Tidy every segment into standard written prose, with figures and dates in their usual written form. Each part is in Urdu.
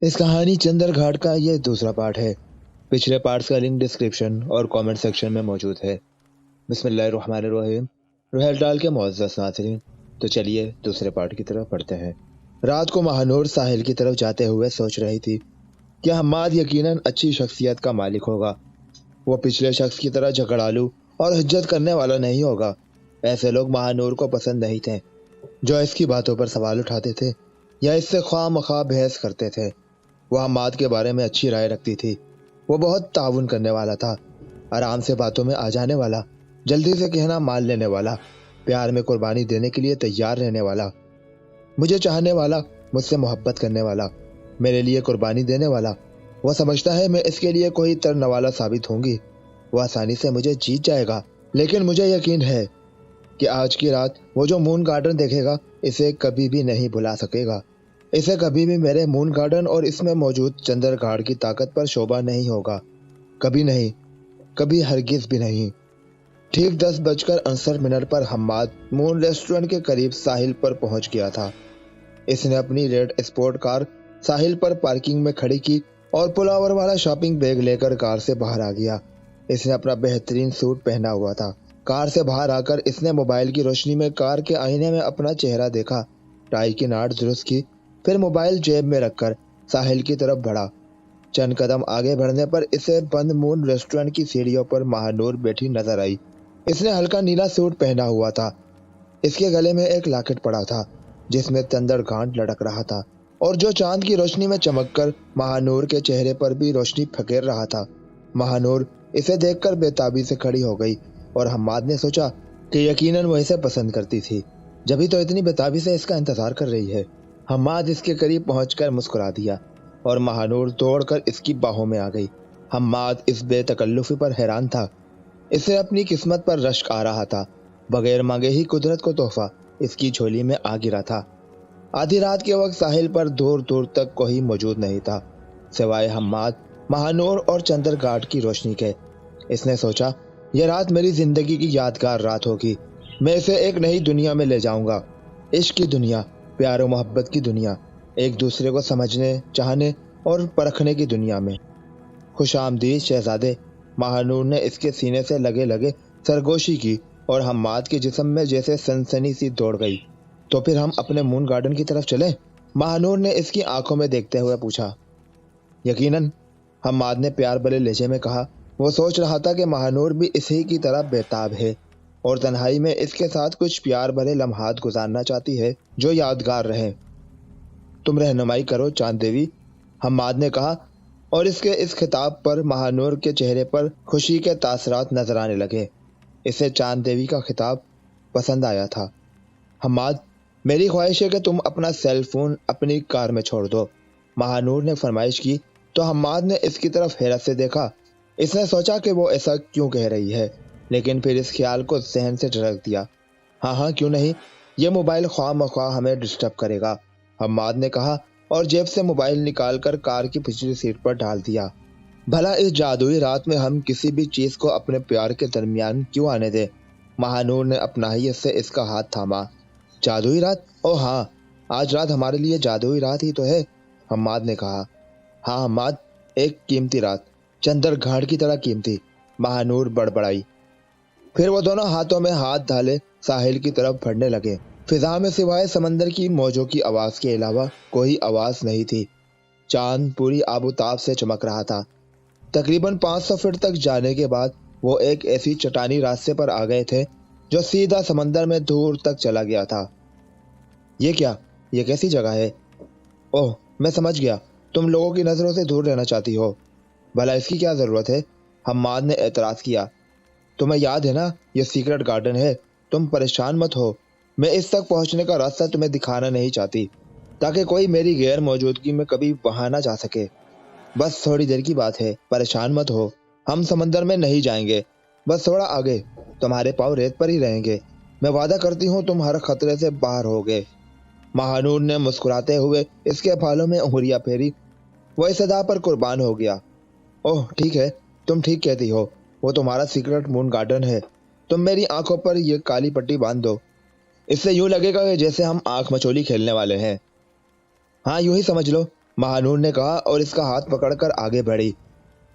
اس کہانی چندر گھاٹ کا یہ دوسرا پارٹ ہے۔ پچھلے پارٹس کا لنک ڈسکرپشن اور کامنٹ سیکشن میں موجود ہے۔ بسم اللہ الرحمن الرحیم۔ روہیل ڈال کے معزز ناظرین، تو چلیے دوسرے پارٹ کی طرف بڑھتے ہیں۔ رات کو مہانور ساحل کی طرف جاتے ہوئے سوچ رہی تھی کہ حماد یقیناً اچھی شخصیت کا مالک ہوگا۔ وہ پچھلے شخص کی طرح جھگڑالو اور حجت کرنے والا نہیں ہوگا۔ ایسے لوگ مہانور کو پسند نہیں تھے جو اس کی باتوں پر سوال اٹھاتے تھے یا اس سے خواہ مخواہ بحث کرتے تھے۔ وہ حماد کے بارے میں اچھی رائے رکھتی تھی۔ وہ بہت تعاون کرنے والا تھا، آرام سے باتوں میں آ جانے والا، جلدی سے کہنا مان لینے والا، پیار میں قربانی دینے کے لیے تیار رہنے والا، مجھے چاہنے والا، مجھ سے محبت کرنے والا، میرے لیے قربانی دینے والا۔ وہ سمجھتا ہے میں اس کے لیے کوئی ترنوالا ثابت ہوں گی، وہ آسانی سے مجھے جیت جائے گا۔ لیکن مجھے یقین ہے کہ آج کی رات وہ جو مون گارڈن دیکھے گا اسے کبھی بھی نہیں بھلا سکے گا۔ اسے کبھی بھی میرے مون گارڈن اور اس میں موجود چندر گھاٹ کی طاقت پر شعبہ نہیں ہوگا، کبھی نہیں، کبھی ہرگز بھی نہیں۔ ٹھیک 10:68 پر حماد مون ریسٹورنٹ کے قریب ساحل پر پہنچ گیا تھا۔ اس نے اپنی ریڈ اسپورٹ کار ساحل پر پارکنگ میں کھڑی کی اور پلاور والا شاپنگ بیگ لے کر کار سے باہر آ گیا۔ اس نے اپنا بہترین سوٹ پہنا ہوا تھا۔ کار سے باہر آ کر اس نے موبائل کی روشنی میں کار کے آئینے میں اپنا چہرہ دیکھا، ٹائی کی ناٹ درست کی، پھر موبائل جیب میں رکھ کر ساحل کی طرف بڑھا۔ چند قدم آگے بڑھنے پر اسے بند مون ریسٹورنٹ کی سیڑھیوں پر مہانور بیٹھی نظر آئی۔ اس نے ہلکا نیلا سوٹ پہنا ہوا تھا۔ اس کے گلے میں ایک لاکٹ پڑا تھا جس میں چندر گھاٹ لٹک رہا تھا اور جو چاند کی روشنی میں چمک کر مہانور کے چہرے پر بھی روشنی پھکیر رہا تھا۔ مہانور اسے دیکھ کر بے تابی سے کھڑی ہو گئی اور حماد نے سوچا کہ یقیناً وہ اسے پسند کرتی تھی، جبھی تو اتنی بے تابی سے اس کا انتظار کر رہی ہے۔ حماد اس کے قریب پہنچ کر مسکرا دیا اور مہانور دوڑ کر اس کی باہوں میں آ گئی۔ حماد اس بے تکلفی پر حیران تھا۔ اسے اپنی قسمت پر رشک آ رہا تھا۔ بغیر مانگے ہی قدرت کو تحفہ اس کی جھولی میں آ گرا تھا۔ آدھی رات کے وقت ساحل پر دور دور تک کوئی موجود نہیں تھا سوائے حماد، مہانور اور چندر گھاٹ کی روشنی کے۔ اس نے سوچا یہ رات میری زندگی کی یادگار رات ہوگی۔ میں اسے ایک نئی دنیا میں لے جاؤں گا، عشق کی دنیا، پیار و محبت کی دنیا، ایک دوسرے کو سمجھنے، چاہنے اور پرکھنے کی دنیا میں۔ خوش آمدید شہزادے، مہانور نے اس کے سینے سے لگے لگے سرگوشی کی اور حماد کے جسم میں جیسے سنسنی سی دوڑ گئی۔ تو پھر ہم اپنے مون گارڈن کی طرف چلیں؟ مہانور نے اس کی آنکھوں میں دیکھتے ہوئے پوچھا۔ یقیناً، حماد نے پیار بھرے لہجے میں کہا۔ وہ سوچ رہا تھا کہ مہانور بھی اسی کی طرح بےتاب ہے اور تنہائی میں اس کے ساتھ کچھ پیار بھرے لمحات گزارنا چاہتی ہے جو یادگار رہیں۔ تم رہنمائی کرو چاند دیوی، حماد نے کہا، اور اس کے اس خطاب پر مہانور کے چہرے پر خوشی کے تاثرات نظر آنے لگے۔ اسے چاند دیوی کا خطاب پسند آیا تھا۔ حماد، میری خواہش ہے کہ تم اپنا سیل فون اپنی کار میں چھوڑ دو، مہانور نے فرمائش کی تو حماد نے اس کی طرف حیرت سے دیکھا۔ اس نے سوچا کہ وہ ایسا کیوں کہہ رہی ہے، لیکن پھر اس خیال کو ذہن سے جھڑک دیا۔ ہاں کیوں نہیں، یہ موبائل خواہ مخواہ ہمیں ڈسٹرب کرے گا، حماد نے کہا اور جیب سے موبائل نکال کر کار کی پچھلی سیٹ پر ڈال دیا۔ بھلا اس جادوئی رات میں ہم کسی بھی چیز کو اپنے پیار کے درمیان کیوں آنے دیں؟ مہانور نے اپنائیت سے اس کا ہاتھ تھاما۔ جادوئی رات؟ او ہاں، آج رات ہمارے لیے جادوئی رات ہی تو ہے، حماد نے کہا۔ ہاں حماد، ایک قیمتی رات، چندر گھاٹ کی طرح قیمتی، مہانور بڑبڑائی۔ پھر وہ دونوں ہاتھوں میں ہاتھ ڈالے ساحل کی طرف بڑھنے لگے۔ فضا میں سوائے سمندر کی موجوں کی آواز کے علاوہ کوئی آواز نہیں تھی۔ چاند پوری آب و تاب سے چمک رہا تھا۔ تقریباً 500 فٹ تک جانے کے بعد وہ ایک ایسی چٹانی راستے پر آ گئے تھے جو سیدھا سمندر میں دور تک چلا گیا تھا۔ یہ کیا؟ یہ کیسی جگہ ہے؟ اوہ، میں سمجھ گیا، تم لوگوں کی نظروں سے دور رہنا چاہتی ہو۔ بھلا اس کی کیا ضرورت ہے؟ حماد نے اعتراض کیا۔ تمہیں یاد ہے نا یہ سیکرٹ گارڈن ہے، تم پریشان مت ہو، میں اس تک پہنچنے کا راستہ تمہیں دکھانا نہیں چاہتی تاکہ کوئی میری غیر موجودگی میں کبھی وہاں نہ جا سکے۔ بس تھوڑی دیر کی بات ہے، پریشان مت ہو، ہم سمندر میں نہیں جائیں گے، بس تھوڑا آگے، تمہارے پاؤں ریت پر ہی رہیں گے، میں وعدہ کرتی ہوں تم ہر خطرے سے باہر ہوگے۔ مہانور نے مسکراتے ہوئے اس کے پھالوں میں انگلیاں پھیری۔ وہ اس ادا پر قربان ہو گیا۔ اوہ ٹھیک ہے، تم ٹھیک کہتی ہو، وہ تمہارا سیکرٹ مون گارڈن ہے، تم میری آنکھوں پر یہ کالی پٹی باندھ دو، اس سے یوں لگے گا کہ جیسے ہم آنکھ مچولی کھیلنے والے ہیں۔ ہاں یوں ہی سمجھ لو، مہانور نے کہا اور اس کا ہاتھ پکڑ کر آگے بڑھی۔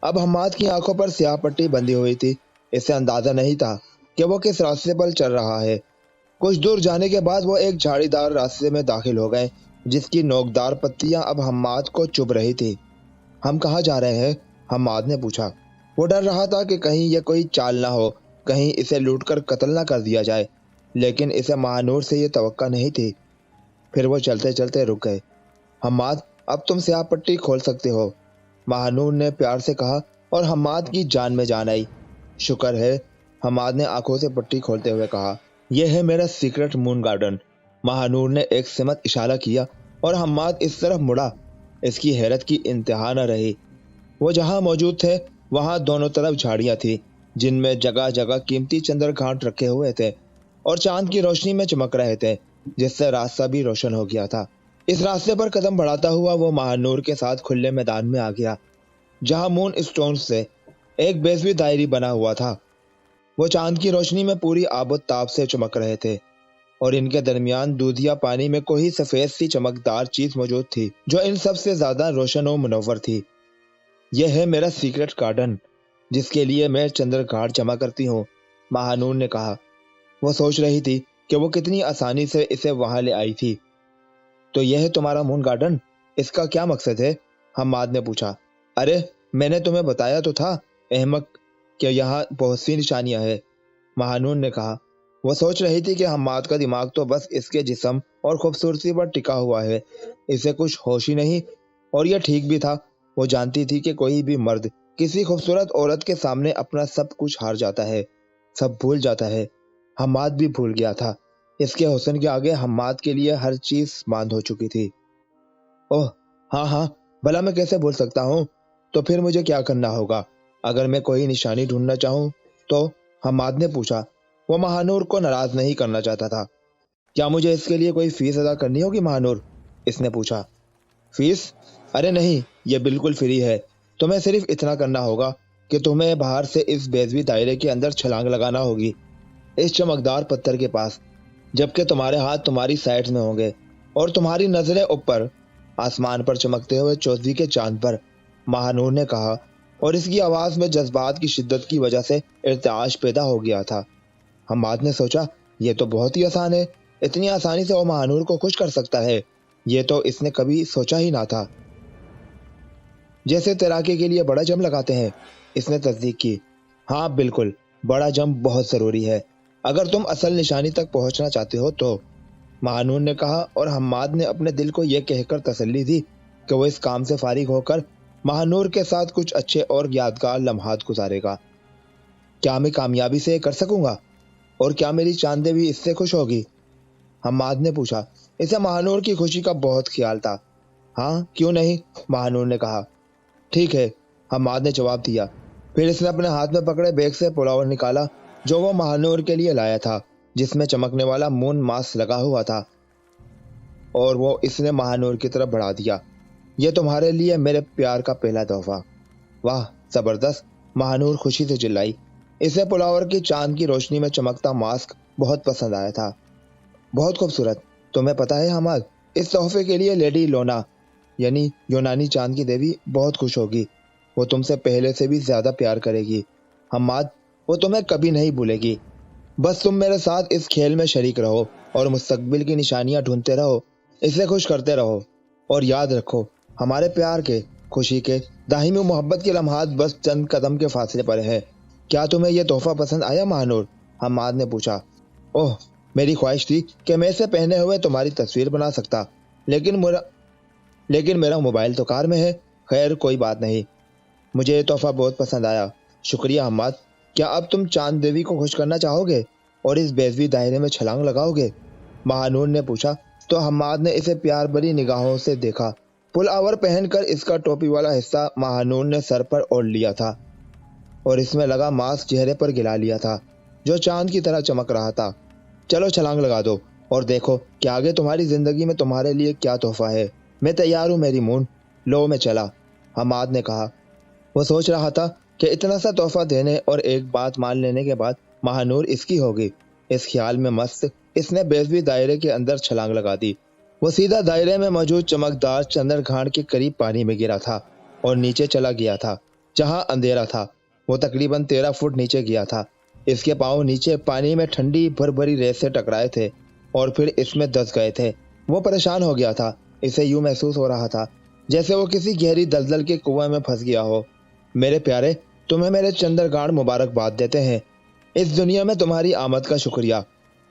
اب حماد کی آنکھوں پر سیاہ پٹی بندھی ہوئی تھی۔ اسے اندازہ نہیں تھا کہ وہ کس راستے پر چل رہا ہے۔ کچھ دور جانے کے بعد وہ ایک جھاڑی دار راستے میں داخل ہو گئے جس کی نوکدار پتیاں اب حماد کو چبھ رہی تھی۔ ہم کہاں جا رہے ہیں؟ حماد نے پوچھا۔ وہ ڈر رہا تھا کہ کہیں یہ کوئی چال نہ ہو، کہیں اسے لوٹ کر قتل نہ کر دیا جائے، لیکن اسے مہانور سے یہ توقع نہیں تھی۔ پھر وہ چلتے چلتے رک گئے۔ حماد، اب تم سیاہ پٹی کھول سکتے ہو، مہانور نے پیار سے کہا اور حماد کی جان میں جان آئی۔ شکر ہے، حماد نے آنکھوں سے پٹی کھولتے ہوئے کہا۔ یہ ہے میرا سیکرٹ مون گارڈن۔ مہانور نے ایک سمت اشارہ کیا اور حماد اس طرف مڑا۔ اس کی حیرت کی انتہا نہ رہی۔ وہ جہاں موجود تھے وہاں دونوں طرف جھاڑیاں تھیں جن میں جگہ جگہ قیمتی چندر گھانٹ رکھے ہوئے تھے اور چاند کی روشنی میں چمک رہے تھے، جس سے راستہ بھی روشن ہو گیا تھا۔ اس راستے پر قدم بڑھاتا ہوا وہ مہانور کے ساتھ کھلے میدان میں آ گیا جہاں مون اسٹونز سے ایک بیضوی دائری بنا ہوا تھا۔ وہ چاند کی روشنی میں پوری آب و تاب سے چمک رہے تھے اور ان کے درمیان دودھیا پانی میں کوئی سفید سی چمکدار چیز موجود تھی جو ان سب سے زیادہ روشن و منور تھی۔ یہ ہے میرا سیکرٹ گارڈن جس کے لیے میں چندر گھاٹ جمع کرتی ہوں، مہانور نے کہا۔ وہ سوچ رہی تھی کہ وہ کتنی آسانی سے اسے وہاں لے آئی تھی۔ تو یہ ہے تمہارا مون گارڈن، اس کا کیا مقصد ہے؟ حماد نے پوچھا۔ ارے میں نے تمہیں بتایا تو تھا احمق کہ یہاں بہت سی نشانیاں ہیں، مہانور نے کہا۔ وہ سوچ رہی تھی کہ حماد کا دماغ تو بس اس کے جسم اور خوبصورتی پر ٹکا ہوا ہے، اسے کچھ ہوش ہی نہیں، اور یہ ٹھیک بھی تھا۔ وہ جانتی تھی کہ کوئی بھی مرد کسی خوبصورت عورت کے سامنے اپنا سب کچھ ہار جاتا ہے، سب بھول جاتا ہے۔ حماد بھی بھول گیا تھا۔ اس کے حسن کے آگے حماد کے لیے ہر چیز ماند ہو چکی تھی۔ اوہ ہاں ہاں، بھلا میں کیسے بھول سکتا ہوں؟ تو پھر مجھے کیا کرنا ہوگا اگر میں کوئی نشانی ڈھونڈنا چاہوں تو؟ حماد نے پوچھا۔ وہ مہانور کو ناراض نہیں کرنا چاہتا تھا۔ کیا مجھے اس کے لیے کوئی فیس ادا کرنی ہوگی مہانور؟ اس نے پوچھا۔ فیس؟ ارے نہیں، یہ بالکل فری ہے۔ تمہیں صرف اتنا کرنا ہوگا کہ تمہیں باہر سے اس بیضوی دائرے کے اندر چھلانگ لگانا ہوگی، اس چمکدار پتھر کے پاس، جبکہ تمہارے ہاتھ تمہاری سائڈز میں ہوں گے اور تمہاری نظریں اوپر آسمان پر چمکتے ہوئے چودھویں کے چاند پر، مہانور نے کہا، اور اس کی آواز میں جذبات کی شدت کی وجہ سے ارتعاش پیدا ہو گیا تھا۔ حماد نے سوچا، یہ تو بہت ہی آسان ہے، اتنی آسانی سے وہ مہانور کو خوش کر سکتا ہے، یہ تو اس نے کبھی سوچا ہی نہ تھا۔ جیسے تیراکی کے لیے بڑا جم لگاتے ہیں، اس نے تصدیق کی۔ ہاں بالکل، بڑا جم بہت ضروری ہے اگر تم اصل نشانی تک پہنچنا چاہتے ہو تو، مہانور نے کہا، اور حماد نے اپنے دل کو یہ کہہ کر تسلی دی کہ وہ اس کام سے فارغ ہو کر مہانور کے ساتھ کچھ اچھے اور یادگار لمحات گزارے گا۔ کیا میں کامیابی سے یہ کر سکوں گا؟ اور کیا میری چاندے بھی اس سے خوش ہوگی؟ حماد نے پوچھا۔ اسے مہانور کی خوشی کا بہت خیال تھا۔ ہاں کیوں نہیں، مہانور نے کہا۔ ٹھیک ہے، حماد نے جواب دیا۔ پھر اس نے اپنے ہاتھ میں پکڑے بیگ سے پلاور نکالا جو وہ مہانور کے لیے لایا تھا، جس میں چمکنے والا مون ماسک لگا ہوا تھا، اور وہ اس نے مہانور کی طرف بڑھا دیا۔ یہ تمہارے لیے میرے پیار کا پہلا تحفہ۔ واہ زبردست، مہانور خوشی سے چلائی۔ اسے پلاور کی چاند کی روشنی میں چمکتا ماسک بہت پسند آیا تھا۔ بہت خوبصورت۔ تمہیں پتا ہے حماد، اس تحفے کے لیے لیڈی لونا یعنی یونانی چاند کی دیوی بہت خوش ہوگی۔ وہ تم سے پہلے سے بھی زیادہ پیار کرے گی حماد، وہ تمہیں کبھی نہیں بھولے گی۔ بس تم میرے ساتھ اس کھیل میں شریک رہو اور مستقبل کی نشانیاں ڈھونڈتے رہو، اسے خوش کرتے رہو، اور یاد رکھو ہمارے پیار کے، خوشی کے، دائمی محبت کے لمحات بس چند قدم کے فاصلے پر ہے۔ کیا تمہیں یہ تحفہ پسند آیا مہانور؟ حماد نے پوچھا۔ اوہ میری خواہش تھی کہ میں اسے پہنے ہوئے تمہاری تصویر بنا سکتا، لیکن میرا موبائل تو کار میں ہے۔ خیر کوئی بات نہیں، مجھے یہ تحفہ بہت پسند آیا، شکریہ حماد۔ کیا اب تم چاند دیوی کو خوش کرنا چاہو گے اور اس بیضوی دائرے میں چھلانگ لگاؤ گے؟ مہانور نے پوچھا تو حماد نے اسے پیار بھری نگاہوں سے دیکھا۔ پل آور پہن کر اس کا ٹوپی والا حصہ مہانور نے سر پر اوڑھ لیا تھا اور اس میں لگا ماسک چہرے پر گلا لیا تھا جو چاند کی طرح چمک رہا تھا۔ چلو چھلانگ لگا دو اور دیکھو کہ آگے تمہاری زندگی میں تمہارے لیے کیا تحفہ ہے۔ میں تیار ہوں میری مون، لو میں چلا، حماد نے کہا۔ وہ سوچ رہا تھا کہ اتنا سا تحفہ دینے اور ایک بات مان لینے کے بعد مہانور اس کی ہوگی۔ اس خیال میں مست اس نے بیضوی دائرے کے اندر چھلانگ لگا دی۔ وہ سیدھا دائرے میں موجود چمکدار چندر گھاٹ کے قریب پانی میں گرا تھا اور نیچے چلا گیا تھا جہاں اندھیرا تھا۔ وہ تقریباً 13 فٹ نیچے گیا تھا۔ اس کے پاؤں نیچے پانی میں ٹھنڈی بھری ریت سے ٹکرائے تھے اور پھر اس میں دس گئے تھے۔ وہ پریشان ہو گیا تھا۔ اسے یوں محسوس ہو رہا تھا جیسے وہ کسی گہری دلدل کے کنویں میں پھنس گیا ہو۔ میرے پیارے، تمہیں میرے چندر گھاٹ مبارکباد دیتے ہیں۔ اس دنیا میں تمہاری آمد کا شکریہ۔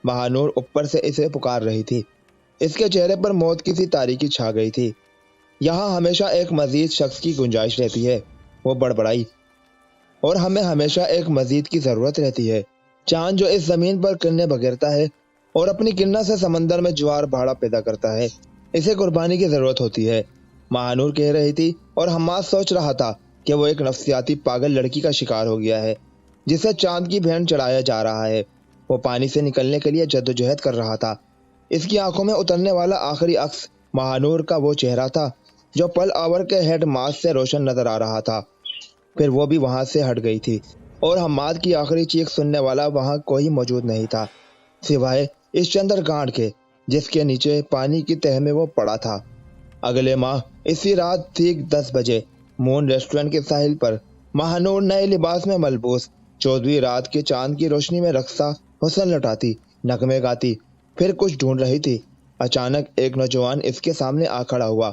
مہانور اوپر سے اسے پکار رہی تھی۔ اس کے چہرے پر موت کی سی تاریکی چھا گئی تھی۔ یہاں ہمیشہ ایک مزید شخص کی گنجائش رہتی ہے، وہ بڑبڑائی، اور ہمیں ہمیشہ ایک مزید کی ضرورت رہتی ہے۔ چاند جو اس زمین پر کرنیں بکھیرتا ہے اور اپنی کرنوں سے سمندر میں جوار بھاڑا پیدا کرتا ہے، اسے قربانی کی ضرورت ہوتی ہے، مہانور کہہ رہی تھی، اور حماد سوچ رہا تھا کہ وہ ایک نفسیاتی پاگل لڑکی کا شکار ہو گیا ہے جسے چاند کی بھین چڑھایا جا رہا ہے۔ وہ پانی سے نکلنے کے لیے جدوجہد کر رہا تھا۔ اس کی آنکھوں میں اترنے والا آخری عکس مہانور کا وہ چہرہ تھا جو پل آور کے ہیڈ ماسٹ سے روشن نظر آ رہا تھا۔ پھر وہ بھی وہاں سے ہٹ گئی تھی اور حماد کی آخری چیخ سننے والا وہاں کوئی موجود نہیں تھا سوائے اس چندر گھاٹ کے جس کے نیچے پانی کی تہہ میں وہ پڑا تھا۔ اگلے ماہ اسی رات ٹھیک 10 بجے مون ریسٹورنٹ کے ساحل پر مہانور نئے لباس میں ملبوس 14ویں رات کے چاند کی روشنی میں رقصہ حسن لٹاتی، نغمے گاتی، پھر کچھ ڈھونڈ رہی تھی۔ اچانک ایک نوجوان اس کے سامنے آ کھڑا ہوا۔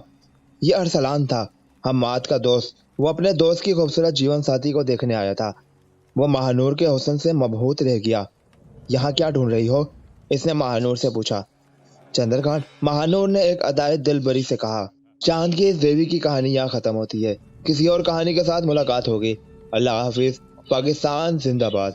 یہ ارسلان تھا، حماد کا دوست۔ وہ اپنے دوست کی خوبصورت جیون ساتھی کو دیکھنے آیا تھا۔ وہ مہانور کے حسن سے مبہوت رہ گیا۔ یہاں کیا ڈھونڈ رہی ہو؟ اس نے مہانور سے پوچھا۔ چندر گھاٹ، مہانور نے ایک ادائے دل بری سے کہا۔ چاند کی اس دیوی کی کہانی یہاں ختم ہوتی ہے۔ کسی اور کہانی کے ساتھ ملاقات ہوگی۔ اللہ حافظ۔ پاکستان زندہ باد۔